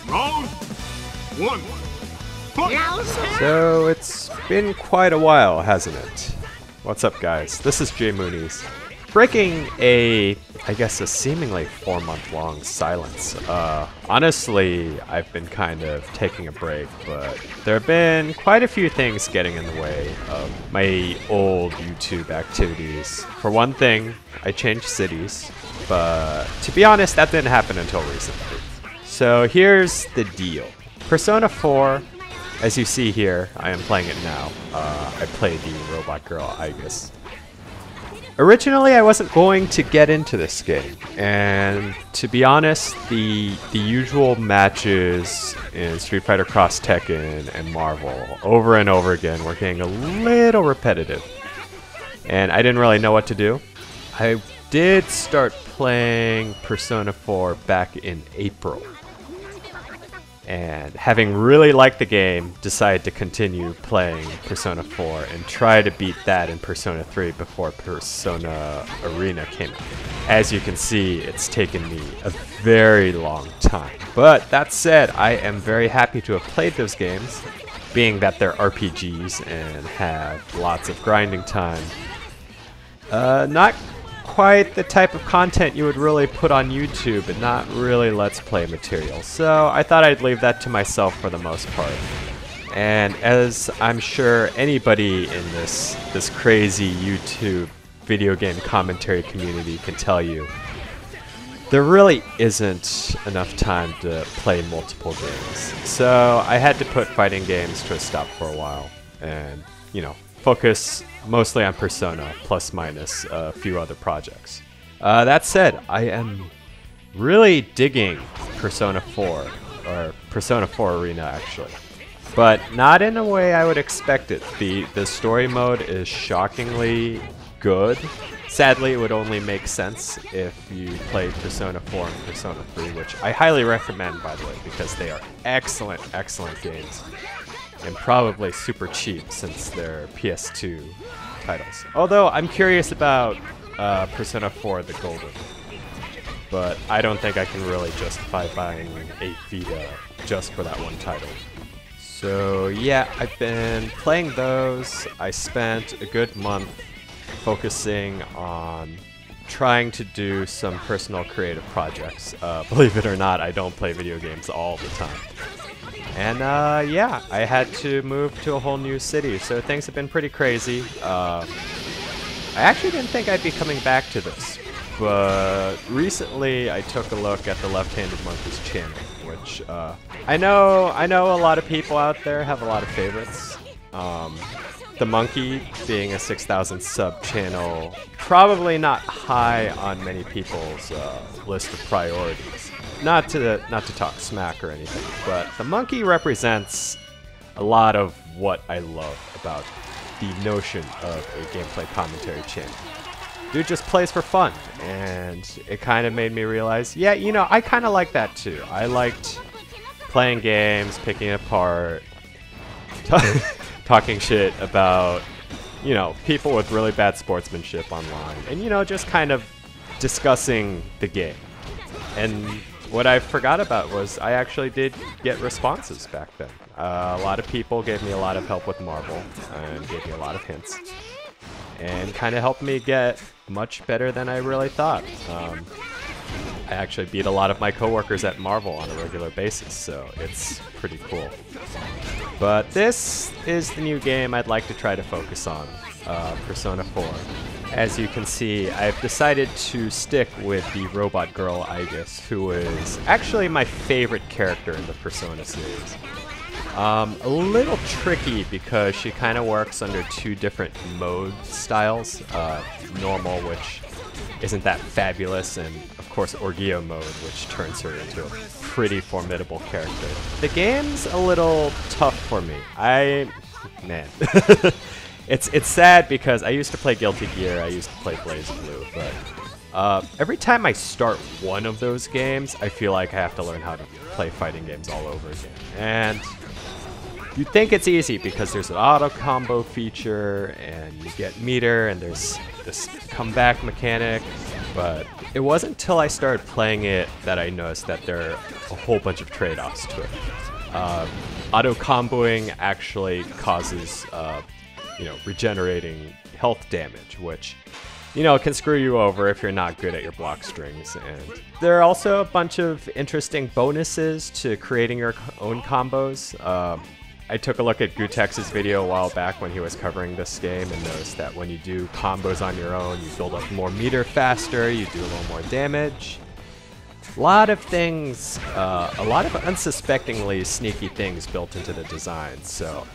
Round one. So it's been quite a while, hasn't it? What's up, guys? This is JMOONIES. Breaking I guess a seemingly 4-month-long silence. Honestly, I've been kind of taking a break, but there have been quite a few things getting in the way of my old YouTube activities. For one thing, I changed cities, but to be honest, that didn't happen until recently. So here's the deal. Persona 4, as you see here, I am playing it now. I played the robot girl, I guess. Originally, I wasn't going to get into this game, and to be honest, the usual matches in Street Fighter Cross Tekken and Marvel over and over again were getting a little repetitive, and I didn't really know what to do. I did start playing Persona 4 back in April, and having really liked the game, decided to continue playing Persona 4 and try to beat that in Persona 3 before Persona Arena came out. As you can see, it's taken me a very long time. But that said, I am very happy to have played those games, being that they're RPGs and have lots of grinding time. Not quite the type of content you would really put on YouTube, and not really Let's Play material. So I thought I'd leave that to myself for the most part. And as I'm sure anybody in this crazy YouTube video game commentary community can tell you, there really isn't enough time to play multiple games. So I had to put fighting games to a stop for a while, and, you know, focus mostly on Persona, plus minus a few other projects. That said, I am really digging Persona 4, or Persona 4 Arena actually, but not in a way I would expect it. The story mode is shockingly good. Sadly, it would only make sense if you played Persona 4 and Persona 3, which I highly recommend, by the way, because they are excellent, excellent games. And probably super cheap since they're PS2 titles. Although I'm curious about Persona 4 the Golden, but I don't think I can really justify buying 8 Vita just for that one title. So yeah, I've been playing those. I spent a good month focusing on trying to do some personal creative projects. Believe it or not, I don't play video games all the time. And yeah, I had to move to a whole new city, so things have been pretty crazy. I actually didn't think I'd be coming back to this, but recently I took a look at the Left-Handed Monkey's channel, which I know a lot of people out there have a lot of favorites. The Monkey being a 6,000 sub channel, probably not high on many people's list of priorities. Not to talk smack or anything, but the Monkey represents a lot of what I love about the notion of a gameplay commentary channel. Dude just plays for fun, and it kind of made me realize, yeah, you know, I kind of like that too. I liked playing games, picking it apart, talking shit about, you know, people with really bad sportsmanship online, and, you know, just kind of discussing the game. And what I forgot about was I actually did get responses back then. A lot of people gave me a lot of help with Marvel and gave me a lot of hints, and kind of helped me get much better than I really thought. I actually beat a lot of my coworkers at Marvel on a regular basis, so it's pretty cool. But this is the new game I'd like to try to focus on, Persona 4. As you can see, I've decided to stick with the robot girl, I guess, who is actually my favorite character in the Persona series. A little tricky because she kind of works under two different mode styles. Normal, which isn't that fabulous, and of course Orgio mode, which turns her into a pretty formidable character. The game's a little tough for me. Man. It's sad because I used to play Guilty Gear, I used to play BlazBlue, but every time I start one of those games, I feel like I have to learn how to play fighting games all over again. And you'd think it's easy because there's an auto combo feature, and you get meter, and there's this comeback mechanic. But it wasn't until I started playing it that I noticed that there are a whole bunch of trade-offs to it. Auto comboing actually causes, regenerating health damage, which, can screw you over if you're not good at your block strings. And there are also a bunch of interesting bonuses to creating your own combos. I took a look at Gutex's video a while back when he was covering this game and noticed that when you do combos on your own, you build up more meter faster, you do a little more damage. A lot of things, a lot of unsuspectingly sneaky things built into the design, so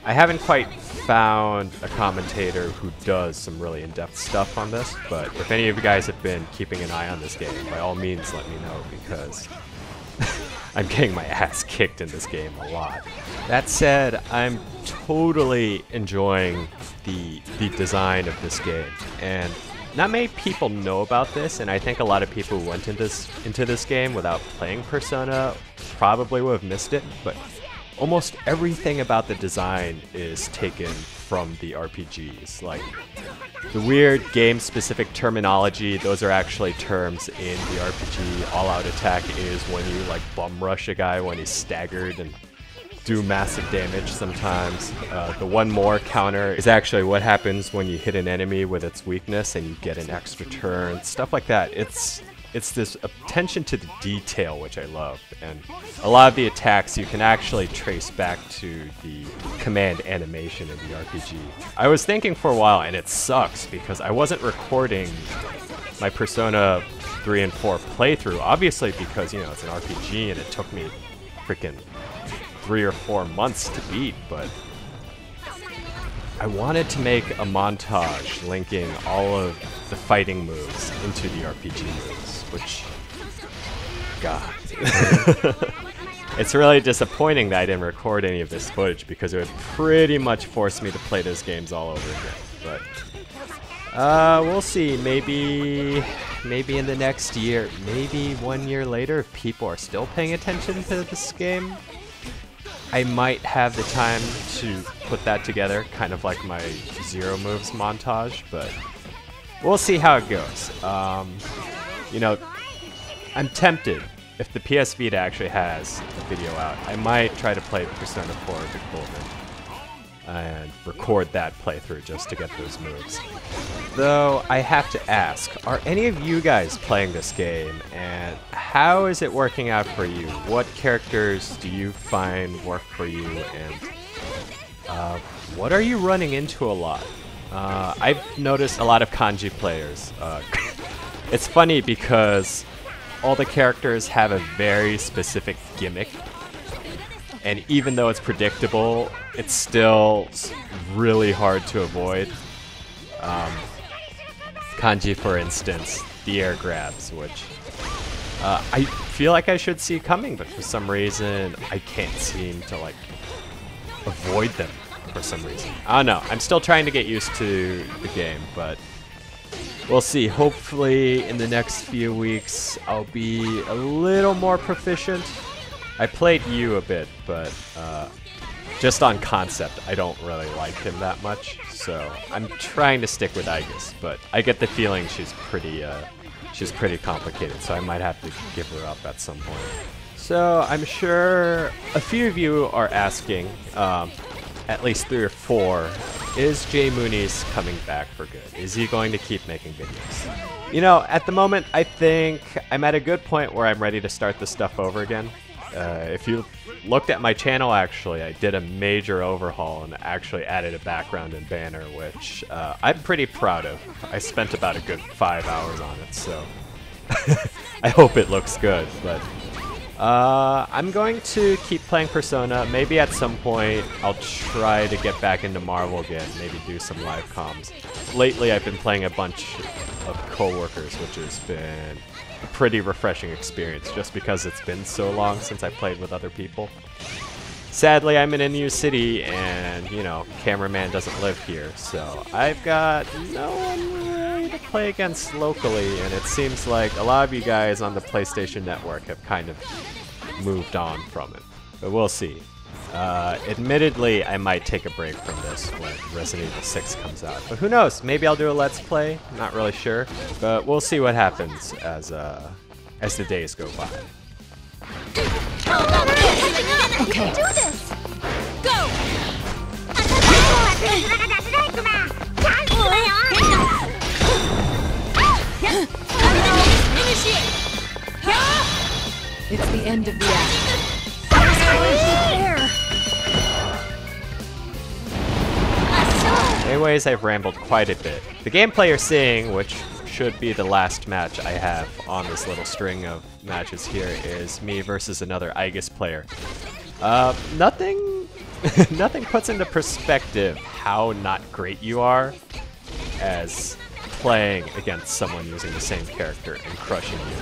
I haven't quite found a commentator who does some really in-depth stuff on this, but if any of you guys have been keeping an eye on this game, by all means let me know, because I'm getting my ass kicked in this game a lot. That said, I'm totally enjoying the design of this game, and not many people know about this, and I think a lot of people who went into this game without playing Persona probably would have missed it, but almost everything about the design is taken from the RPGs. Like, the weird game-specific terminology, those are actually terms in the RPG. All-out attack is when you, like, bum rush a guy when he's staggered and do massive damage sometimes. The one more counter is actually what happens when you hit an enemy with its weakness and you get an extra turn, stuff like that. It's this attention to the detail which I love, and a lot of the attacks you can actually trace back to the command animation in the RPG. I was thinking for a while, and it sucks because I wasn't recording my Persona 3 and 4 playthrough, obviously because, it's an RPG and it took me freaking 3 or 4 months to beat, but I wanted to make a montage linking all of the fighting moves into the RPG moves, which, God. It's really disappointing that I didn't record any of this footage because it would pretty much force me to play those games all over again, but we'll see. Maybe in the next year, maybe 1 year later, if people are still paying attention to this game, I might have the time to put that together, kind of like my Zero Moves montage, but we'll see how it goes. I'm tempted, if the PS Vita actually has a video out, I might try to play Persona 4 with Coleman and record that playthrough just to get those moves. Though, I have to ask, are any of you guys playing this game, and how is it working out for you? What characters do you find work for you, and what are you running into a lot? I've noticed a lot of kanji players. It's funny because all the characters have a very specific gimmick, and even though it's predictable, it's still really hard to avoid. Kanji, for instance, the air grabs, which I feel like I should see coming, but for some reason I can't seem to avoid them for some reason. I don't know. I'm still trying to get used to the game, but we'll see. Hopefully in the next few weeks I'll be a little more proficient. I played Yu a bit, but just on concept, I don't really like him that much, so I'm trying to stick with Aigis, but I get the feeling she's pretty complicated, so I might have to give her up at some point. So I'm sure a few of you are asking, at least 3 or 4, is JMOONIES coming back for good? Is he going to keep making videos? At the moment, I think I'm at a good point where I'm ready to start this stuff over again. If you looked at my channel, actually, I did a major overhaul and actually added a background and banner, which I'm pretty proud of. I spent about a good 5 hours on it, so I hope it looks good. But I'm going to keep playing Persona. Maybe at some point I'll try to get back into Marvel again, maybe do some live comms. Lately I've been playing a bunch of coworkers, which has been a pretty refreshing experience just because it's been so long since I played with other people. Sadly, I'm in a new city and, cameraman doesn't live here, so I've got no one really to play against locally, and it seems like a lot of you guys on the PlayStation Network have kind of moved on from it. But we'll see. Admittedly, I might take a break from this when Resident Evil 6 comes out. But who knows? Maybe I'll do a Let's Play. Not really sure. But we'll see what happens as the days go by. Okay. Do this. Go. It's the end of the act. Anyways, I've rambled quite a bit. The gameplay you're seeing, which should be the last match I have on this little string of matches here, is me versus another Aegis player. Nothing puts into perspective how not great you are as playing against someone using the same character and crushing you.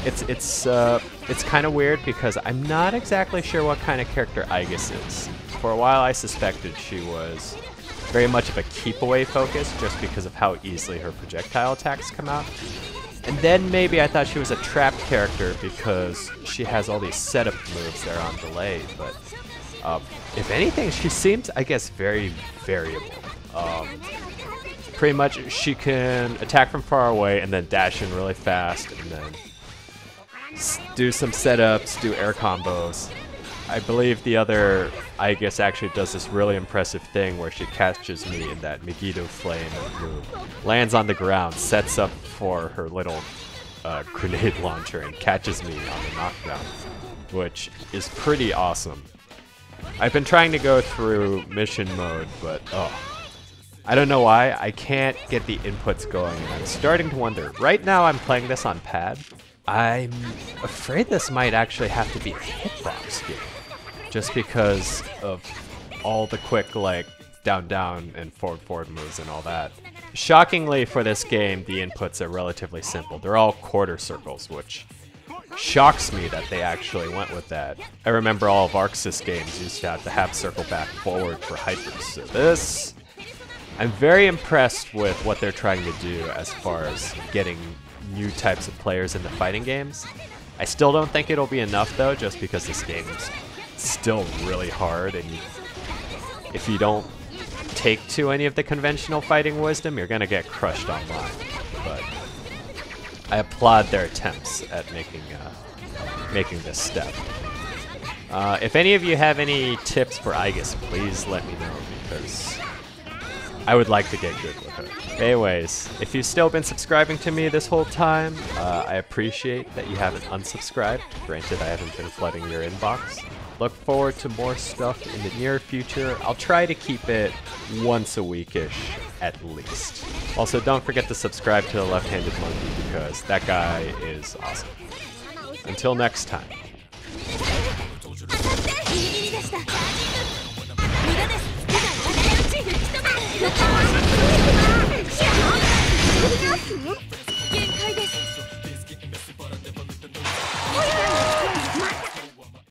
It's kind of weird because I'm not exactly sure what kind of character Aegis is. For a while I suspected she was very much of a keep-away focus just because of how easily her projectile attacks come out. And then maybe I thought she was a trap character because she has all these setup moves that are on delay, but if anything, she seems, I guess, very variable. Pretty much she can attack from far away and then dash in really fast and then do some setups, do air combos. I believe the other Aegis actually does this really impressive thing where she catches me in that Megiddo Flame move, lands on the ground, sets up for her little grenade launcher and catches me on the knockdown, which is pretty awesome. I've been trying to go through mission mode, but I don't know why, I can't get the inputs going, and I'm starting to wonder. Right now I'm playing this on pad. I'm afraid this might actually have to be a hitbox game, just because of all the quick, like, down and forward moves and all that. Shockingly for this game, the inputs are relatively simple. They're all quarter circles, which shocks me that they actually went with that. I remember all of ArcSys games used to have the half circle back forward for hypers. So this, I'm very impressed with what they're trying to do as far as getting new types of players into fighting games. I still don't think it'll be enough though, just because this game's still really hard, and if you don't take to any of the conventional fighting wisdom, you're gonna get crushed online. But I applaud their attempts at making this step. If any of you have any tips for Aegis, please let me know, because I would like to get good with her. Anyways, if you've still been subscribing to me this whole time, I appreciate that you haven't unsubscribed. Granted, I haven't been flooding your inbox. Look forward to more stuff in the near future. I'll try to keep it once a week-ish at least. Also, don't forget to subscribe to the Left-Handed Monkey because that guy is awesome. Until next time. Let's go.